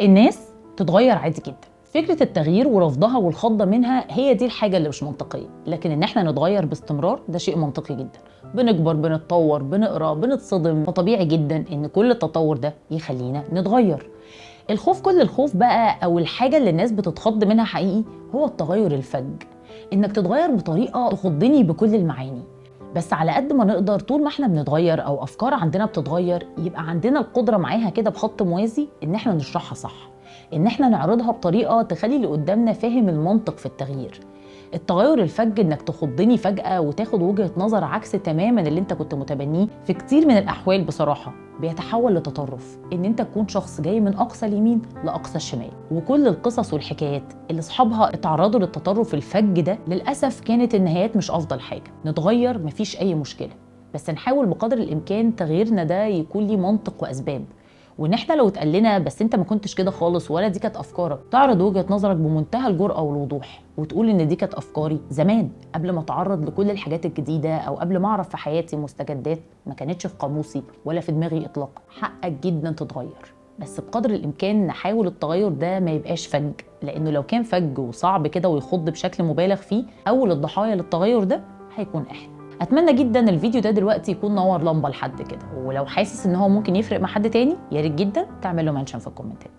الناس تتغير عادي جدا. فكرة التغيير ورفضها والخضة منها هي دي الحاجة اللي مش منطقية، لكن ان احنا نتغير باستمرار ده شيء منطقي جدا. بنكبر، بنتطور، بنقرا، بنتصدم، فطبيعي جدا ان كل التطور ده يخلينا نتغير. الخوف، كل الخوف بقى او الحاجة اللي الناس بتتخض منها حقيقي هو التغير الفج، انك تتغير بطريقة تخضني بكل المعاني. بس على قد ما نقدر طول ما احنا بنتغير او افكار عندنا بتتغير يبقى عندنا القدرة معاها كده بخط موازي ان احنا نشرحها صح، ان احنا نعرضها بطريقة تخلي اللي قدامنا فاهم المنطق في التغيير. التغير الفج انك تخضني فجأة وتاخد وجهة نظر عكس تماما اللي انت كنت متبنيه في كتير من الاحوال بصراحة بيتحول لتطرف، ان انت تكون شخص جاي من اقصى اليمين لاقصى الشمال. وكل القصص والحكايات اللي اصحابها اتعرضوا للتطرف الفج ده للاسف كانت النهايات مش افضل حاجة. نتغير مفيش اي مشكلة، بس نحاول بقدر الامكان تغييرنا ده يكون ليه منطق واسباب، وان احنا لو اتقال لنا بس انت ما كنتش كده خالص ولا دي كانت افكارك، تعرض وجهة نظرك بمنتهى الجرأة والوضوح وتقول ان دي كانت افكاري زمان قبل ما اتعرض لكل الحاجات الجديدة، او قبل ما اعرف في حياتي مستجدات ما كانتش في قاموسي ولا في دماغي اطلاقا. حقك جدا تتغير، بس بقدر الامكان نحاول التغير ده ما يبقاش فج، لانه لو كان فج وصعب كده ويخض بشكل مبالغ فيه اول الضحايا للتغير ده هيكون احنا. اتمنى جدا الفيديو ده دلوقتي يكون نور لمبه لحد كده، ولو حاسس ان هو ممكن يفرق مع حد تاني يا ريت جدا تعمل له منشن في الكومنتات.